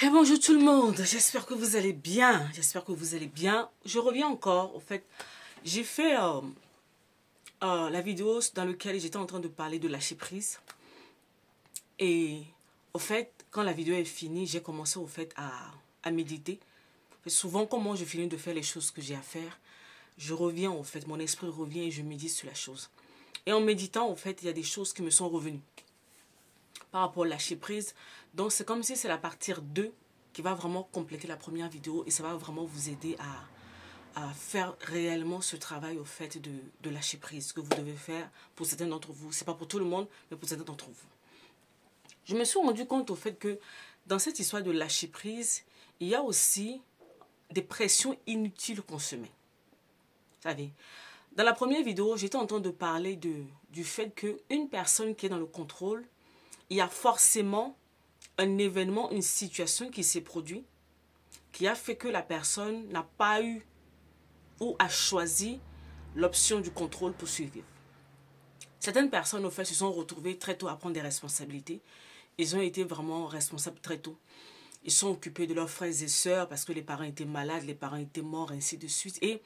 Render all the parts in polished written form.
Et bonjour tout le monde, j'espère que vous allez bien, Je reviens encore, au fait, j'ai fait la vidéo dans laquelle j'étais en train de parler de lâcher prise. Et au fait, quand la vidéo est finie, j'ai commencé au fait à méditer. Souvent, comment je finis de faire les choses que j'ai à faire, je reviens au fait, mon esprit revient et je médite sur la chose. Et en méditant, au fait, il y a des choses qui me sont revenues par rapport au lâcher prise. Donc c'est comme si c'est la partie 2 qui va vraiment compléter la première vidéo et ça va vraiment vous aider à faire réellement ce travail au fait de lâcher prise que vous devez faire pour certains d'entre vous. C'est pas pour tout le monde, mais pour certains d'entre vous. Je me suis rendu compte au fait que dans cette histoire de lâcher prise, il y a aussi des pressions inutiles qu'on se met. Vous savez, dans la première vidéo, j'étais en train de parler du fait qu'une personne qui est dans le contrôle, il y a forcément un événement, une situation qui s'est produite, qui a fait que la personne n'a pas eu ou a choisi l'option du contrôle pour survivre. Certaines personnes, au fait, se sont retrouvées très tôt à prendre des responsabilités. Ils ont été vraiment responsables très tôt. Ils sont occupés de leurs frères et sœurs parce que les parents étaient malades, les parents étaient morts, ainsi de suite. Et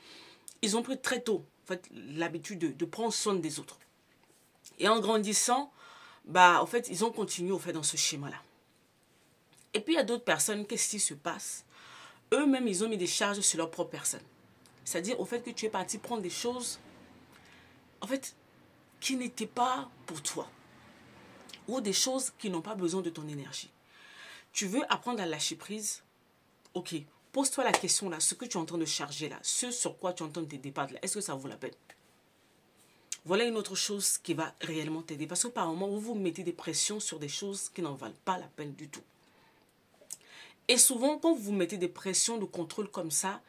ils ont pris très tôt en fait, l'habitude de prendre soin des autres. Et en grandissant, en fait, ils ont continué au fait, dans ce schéma-là. Et puis, il y a d'autres personnes, qu'est-ce qui se passe? Eux-mêmes, ils ont mis des charges sur leur propre personne. C'est-à-dire, au fait que tu es parti prendre des choses, en fait, qui n'étaient pas pour toi. Ou des choses qui n'ont pas besoin de ton énergie. Tu veux apprendre à lâcher prise? Ok, pose-toi la question là, ce que tu es en train de charger là, ce sur quoi tu es en train de te débattre là, est-ce que ça vaut la peine? Voilà une autre chose qui va réellement t'aider. Parce que par moment, vous vous mettez des pressions sur des choses qui n'en valent pas la peine du tout. Et souvent, quand vous mettez des pressions de contrôle comme ça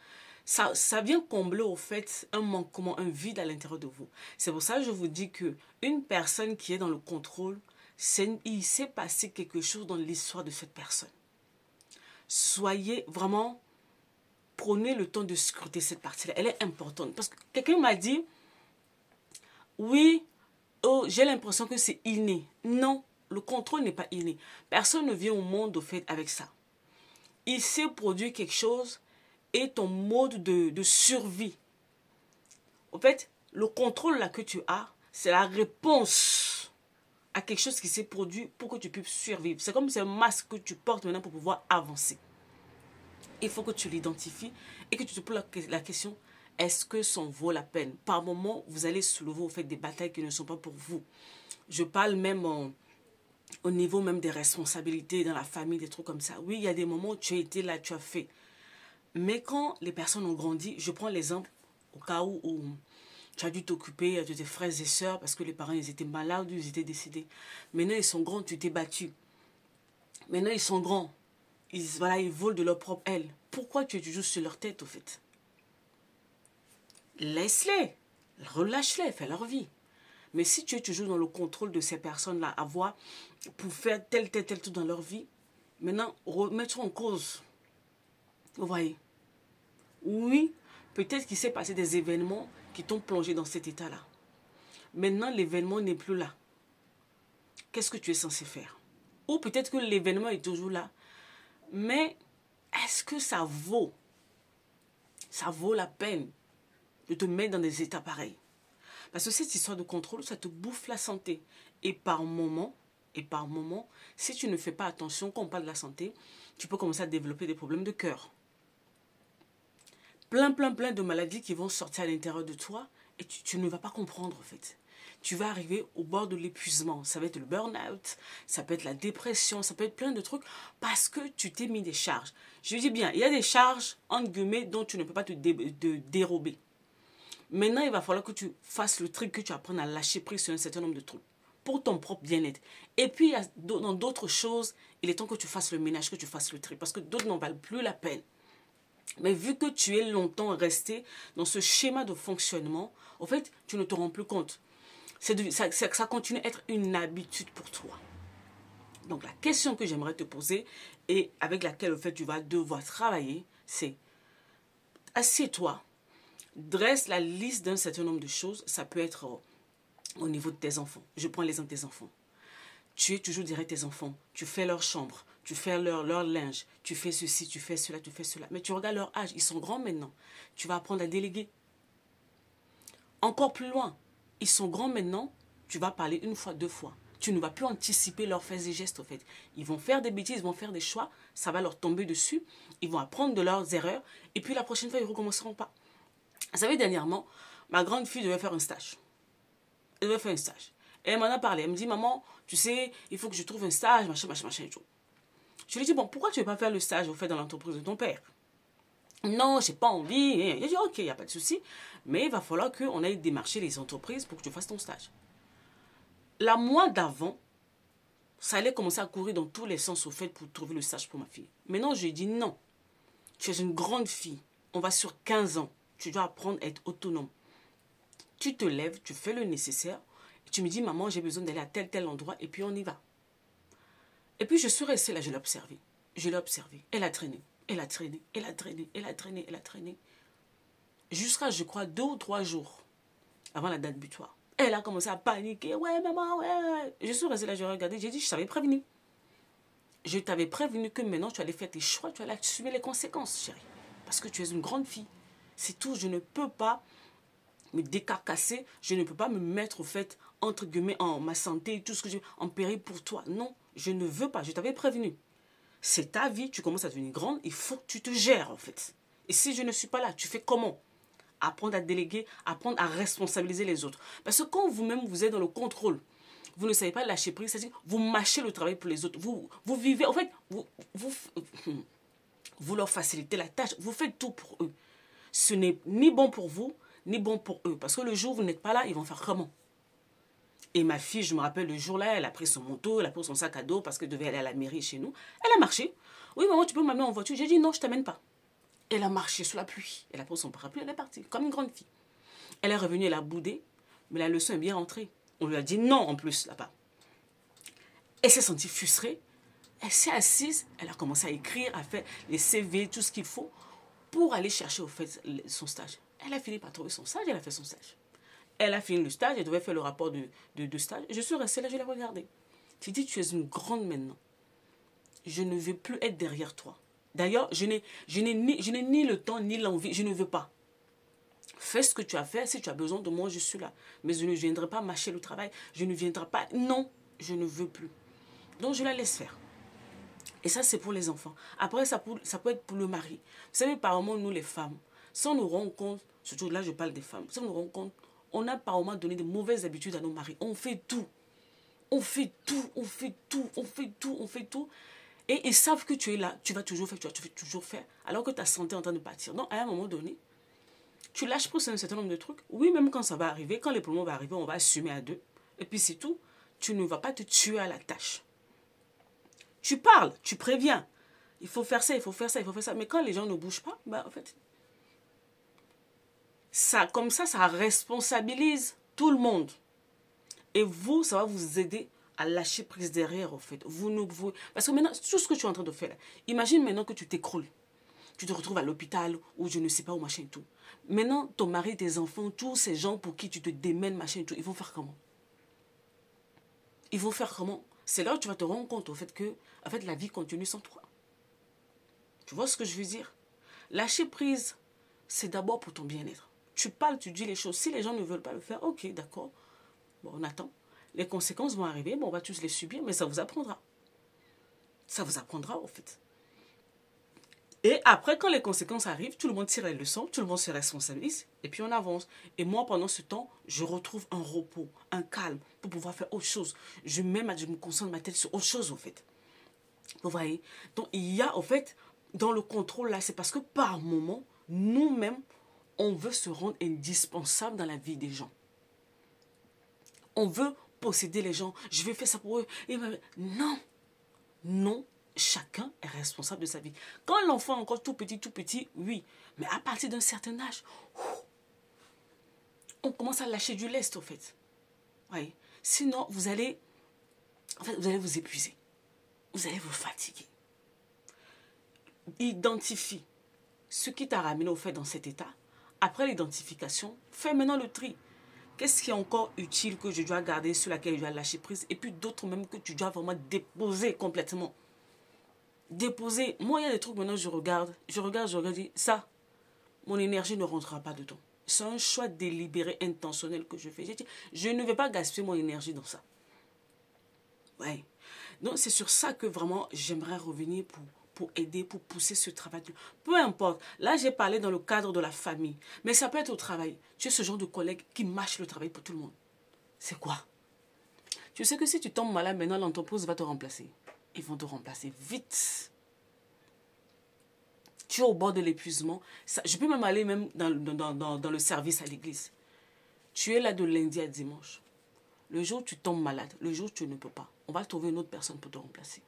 vient combler au fait un manquement, un vide à l'intérieur de vous. C'est pour ça que je vous dis qu'une personne qui est dans le contrôle, il s'est passé quelque chose dans l'histoire de cette personne. Soyez vraiment, prenez le temps de scruter cette partie-là. Elle est importante. Parce que quelqu'un m'a dit, oui, oh, j'ai l'impression que c'est inné. Non, le contrôle n'est pas inné. Personne ne vient au monde au fait avec ça. Il s'est produit quelque chose et ton mode de survie. En fait, le contrôle là que tu as, c'est la réponse à quelque chose qui s'est produit pour que tu puisses survivre. C'est comme c'est un masque que tu portes maintenant pour pouvoir avancer. Il faut que tu l'identifies et que tu te poses la question, est-ce que ça en vaut la peine? Par moment, vous allez soulever au fait des batailles qui ne sont pas pour vous. Je parle même au niveau même des responsabilités dans la famille, des trucs comme ça. Oui, il y a des moments où tu as été là, tu as fait. Mais quand les personnes ont grandi, je prends l'exemple au cas où tu as dû t'occuper de tes frères et sœurs parce que les parents ils étaient malades ou ils étaient décédés. Maintenant ils sont grands, tu t'es battu. Maintenant ils sont grands. Ils volent de leur propre aile. Pourquoi tu es toujours sur leur tête au fait? Laisse-les, relâche-les, fais leur vie. Mais si tu es toujours dans le contrôle de ces personnes-là, pour faire tel tout dans leur vie, maintenant, remettre en cause. Vous voyez? Oui, peut-être qu'il s'est passé des événements qui t'ont plongé dans cet état-là. Maintenant, l'événement n'est plus là. Qu'est-ce que tu es censé faire? Ou peut-être que l'événement est toujours là. Mais est-ce que ça vaut la peine de te mettre dans des états pareils? Parce que cette histoire de contrôle, ça te bouffe la santé. Et par moment, si tu ne fais pas attention, quand on parle de la santé, tu peux commencer à développer des problèmes de cœur. Plein de maladies qui vont sortir à l'intérieur de toi et tu ne vas pas comprendre en fait. Tu vas arriver au bord de l'épuisement. Ça va être le burn-out, ça peut être la dépression, ça peut être plein de trucs parce que tu t'es mis des charges. Je dis bien, il y a des charges, entre guillemets, dont tu ne peux pas te dérober. Maintenant, il va falloir que tu fasses le truc, que tu apprennes à lâcher prise sur un certain nombre de trucs pour ton propre bien-être. Et puis, dans d'autres choses, il est temps que tu fasses le ménage, que tu fasses le tri parce que d'autres n'en valent plus la peine. Mais vu que tu es longtemps resté dans ce schéma de fonctionnement, en fait, tu ne te rends plus compte. Ça continue à être une habitude pour toi. Donc, la question que j'aimerais te poser et avec laquelle, en fait, tu vas devoir travailler, c'est assieds-toi, dresse la liste d'un certain nombre de choses. Ça peut être au niveau de tes enfants. Je prends l'exemple des enfants. Tu es toujours derrière tes enfants. Tu fais leur chambre. tu fais leur linge, tu fais ceci, tu fais cela, tu fais cela. Mais tu regardes leur âge, ils sont grands maintenant. Tu vas apprendre à déléguer. Encore plus loin, ils sont grands maintenant, tu vas parler une fois, deux fois. Tu ne vas plus anticiper leurs faits et gestes, en fait. Ils vont faire des bêtises, ils vont faire des choix, ça va leur tomber dessus, ils vont apprendre de leurs erreurs, et puis la prochaine fois, ils ne recommenceront pas. Vous savez, dernièrement, ma grande fille devait faire un stage. Elle devait faire un stage. Et elle m'en a parlé. Elle me dit, maman, tu sais, il faut que je trouve un stage, machin, machin, machin, et tout. Je lui ai dit, bon, pourquoi tu ne veux pas faire le stage, au fait, dans l'entreprise de ton père? Non, j'ai pas envie. Il a dit, ok, il n'y a pas de souci. Mais il va falloir qu'on aille démarcher les entreprises pour que tu fasses ton stage. La mois d'avant, ça allait commencer à courir dans tous les sens, au fait, pour trouver le stage pour ma fille. Maintenant, je lui ai dit, non. Tu es une grande fille. On va sur 15 ans. Tu dois apprendre à être autonome. Tu te lèves, tu fais le nécessaire. Et tu me dis, maman, j'ai besoin d'aller à tel endroit. Et puis, on y va. Et puis, je suis restée là, je l'ai observée. Je l'ai observée. Elle a traîné. Elle a traîné. Elle a traîné. Elle a traîné. Elle a traîné. Jusqu'à, je crois, 2 ou 3 jours avant la date butoir. Elle a commencé à paniquer. Ouais, maman, ouais. Je suis restée là, je regardais. J'ai dit, je t'avais prévenu. Je t'avais prévenu que maintenant, tu allais faire tes choix. Tu allais assumer les conséquences, chérie. Parce que tu es une grande fille. C'est tout. Je ne peux pas me décarcasser. Je ne peux pas me mettre, au fait, entre guillemets, en ma santé, tout ce que j'ai en péril pour toi. Non, je ne veux pas. Je t'avais prévenu. C'est ta vie. Tu commences à devenir grande. Il faut que tu te gères, en fait. Et si je ne suis pas là, tu fais comment? Apprendre à déléguer, apprendre à responsabiliser les autres. Parce que quand vous-même, vous êtes dans le contrôle, vous ne savez pas lâcher prise, c'est-à-dire vous mâchez le travail pour les autres. Vous vivez, en fait, vous leur facilitez la tâche. Vous faites tout pour eux. Ce n'est ni bon pour vous, ni bon pour eux. Parce que le jour où vous n'êtes pas là, ils vont faire comment? Et ma fille, je me rappelle, le jour-là, elle a pris son manteau, elle a pris son sac à dos parce qu'elle devait aller à la mairie chez nous. Elle a marché. Oui, maman, tu peux m'amener en voiture? J'ai dit non, je ne t'amène pas. Elle a marché sous la pluie. Elle a pris son parapluie, elle est partie, comme une grande fille. Elle est revenue, elle a boudé, mais la leçon est bien rentrée. On lui a dit non en plus là-bas. Elle s'est sentie frustrée. Elle s'est assise, elle a commencé à écrire, à faire les CV, tout ce qu'il faut pour aller chercher au fait son stage. Elle a fini par trouver son stage, elle a fait son stage. Elle a fini le stage, elle devait faire le rapport de stage. Je suis restée là, je l'ai regardée. Tu dis, tu es une grande maintenant. Je ne veux plus être derrière toi. D'ailleurs, je n'ai ni le temps ni l'envie. Je ne veux pas. Fais ce que tu as fait. Si tu as besoin de moi, je suis là. Mais je ne viendrai pas mâcher le travail. Je ne viendrai pas. Non, je ne veux plus. Donc, je la laisse faire. Et ça, c'est pour les enfants. Après, ça peut être pour le mari. Vous savez, par moment, nous, les femmes, si on nous rend compte, surtout là, je parle des femmes, si on nous rend compte, on a par moment donné de mauvaises habitudes à nos maris. On fait tout. On fait tout. On fait tout. On fait tout. On fait tout. Et ils savent que tu es là, tu vas toujours faire, tu vas toujours faire, alors que ta santé est en train de partir. Donc, à un moment donné, tu lâches pour un certain nombre de trucs. Oui, même quand ça va arriver, quand les problèmes vont arriver, on va assumer à deux. Et puis c'est tout. Tu ne vas pas te tuer à la tâche. Tu parles, tu préviens. Il faut faire ça, il faut faire ça, il faut faire ça. Mais quand les gens ne bougent pas, bah, en fait, ça, comme ça responsabilise tout le monde. Et vous, ça va vous aider à lâcher prise derrière, en fait. Parce que maintenant, tout ce que tu es en train de faire, là, imagine maintenant que tu t'écroules. Tu te retrouves à l'hôpital ou je ne sais pas où, machin et tout. Maintenant, ton mari, tes enfants, tous ces gens pour qui tu te démènes, machin et tout, ils vont faire comment? Ils vont faire comment? C'est là où tu vas te rendre compte, au fait, que en fait, la vie continue sans toi. Tu vois ce que je veux dire? Lâcher prise, c'est d'abord pour ton bien-être. Tu parles, tu dis les choses. Si les gens ne veulent pas le faire, ok, d'accord. Bon, on attend. Les conséquences vont arriver, bon, on va tous les subir, mais ça vous apprendra. Ça vous apprendra, en fait. Et après, quand les conséquences arrivent, tout le monde tire les leçons, tout le monde se responsabilise, et puis on avance. Et moi, pendant ce temps, je retrouve un repos, un calme, pour pouvoir faire autre chose. Je me concentre ma tête sur autre chose, en fait. Vous voyez? Donc, il y a, en fait, dans le contrôle, là, c'est parce que par moment, nous-mêmes, on veut se rendre indispensable dans la vie des gens. On veut posséder les gens. Je vais faire ça pour eux. Non. Non. Chacun est responsable de sa vie. Quand l'enfant est encore tout petit, oui. Mais à partir d'un certain âge, on commence à lâcher du lest, en fait. Oui. Sinon, vous allez vous épuiser. Vous allez vous fatiguer. Identifie ce qui t'a ramené, au fait, dans cet état. Après l'identification, fais maintenant le tri. Qu'est-ce qui est encore utile que je dois garder, sur laquelle je dois lâcher prise, et puis d'autres même que tu dois vraiment déposer complètement. déposer. Moi, il y a des trucs maintenant, je regarde, je dis, ça, mon énergie ne rentrera pas dedans. C'est un choix délibéré, intentionnel que je fais. Je dis, je ne vais pas gaspiller mon énergie dans ça. Ouais. Donc, c'est sur ça que vraiment, j'aimerais revenir pour aider, pour pousser ce travail. Peu importe. Là, j'ai parlé dans le cadre de la famille. Mais ça peut être au travail. Tu es ce genre de collègue qui mâche le travail pour tout le monde. C'est quoi? Tu sais que si tu tombes malade, maintenant, l'entreprise va te remplacer. Ils vont te remplacer vite. Tu es au bord de l'épuisement. Je peux même aller même dans le service à l'église. Tu es là de lundi à dimanche. Le jour où tu tombes malade, le jour où tu ne peux pas, on va trouver une autre personne pour te remplacer.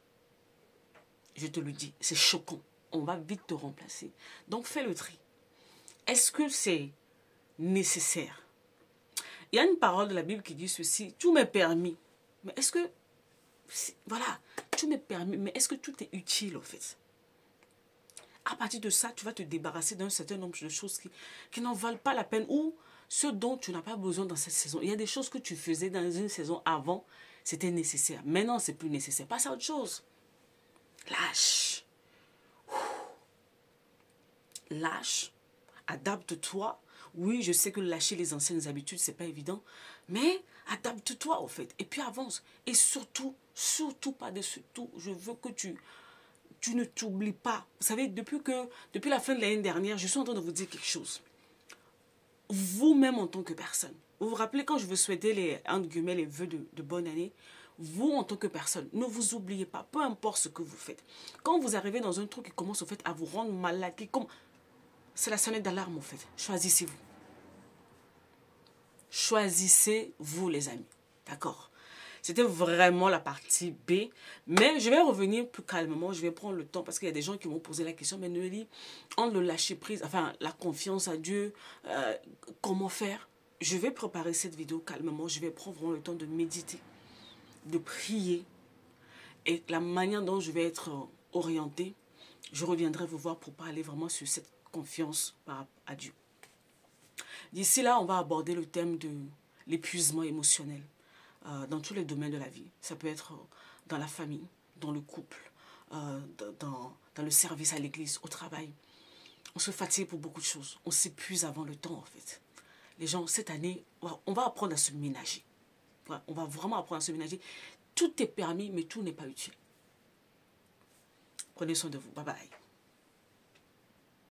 Je te le dis, c'est choquant. On va vite te remplacer. Donc, fais le tri. Est-ce que c'est nécessaire? Il y a une parole de la Bible qui dit ceci, tout m'est permis. Mais est-ce que, voilà, tout m'est permis, mais est-ce que tout est utile en fait? À partir de ça, tu vas te débarrasser d'un certain nombre de choses qui n'en valent pas la peine ou ce dont tu n'as pas besoin dans cette saison. Il y a des choses que tu faisais dans une saison avant, c'était nécessaire. Maintenant, c'est plus nécessaire. Passe à autre chose. Lâche. Lâche. Adapte-toi. Oui, je sais que lâcher les anciennes habitudes, c'est pas évident. Mais adapte-toi, au fait. Et puis avance. Et surtout, surtout par-dessus tout, je veux que tu ne t'oublies pas. Vous savez, depuis la fin de l'année dernière, je suis en train de vous dire quelque chose. Vous-même en tant que personne. Vous vous rappelez quand je vous souhaitais entre guillemets, les vœux de bonne année? Vous en tant que personne, ne vous oubliez pas. Peu importe ce que vous faites. Quand vous arrivez dans un truc qui commence au fait à vous rendre malade, c'est la sonnette d'alarme en fait. Choisissez-vous. Choisissez-vous les amis. D'accord? C'était vraiment la partie B. Mais je vais revenir plus calmement. Je vais prendre le temps parce qu'il y a des gens qui m'ont posé la question. Mais Noélie, entre le lâcher prise, enfin la confiance à Dieu, comment faire? Je vais préparer cette vidéo calmement. Je vais prendre vraiment le temps de méditer, de prier. Et la manière dont je vais être orientée, je reviendrai vous voir pour parler vraiment sur cette confiance à Dieu. D'ici là, on va aborder le thème de l'épuisement émotionnel. Dans tous les domaines de la vie. Ça peut être dans la famille, dans le couple, dans le service à l'église, au travail. On se fatigue pour beaucoup de choses. On s'épuise avant le temps, en fait. Les gens, cette année, on va apprendre à se ménager. On va vraiment apprendre à se ménager. Tout est permis, mais tout n'est pas utile. Prenez soin de vous. Bye bye.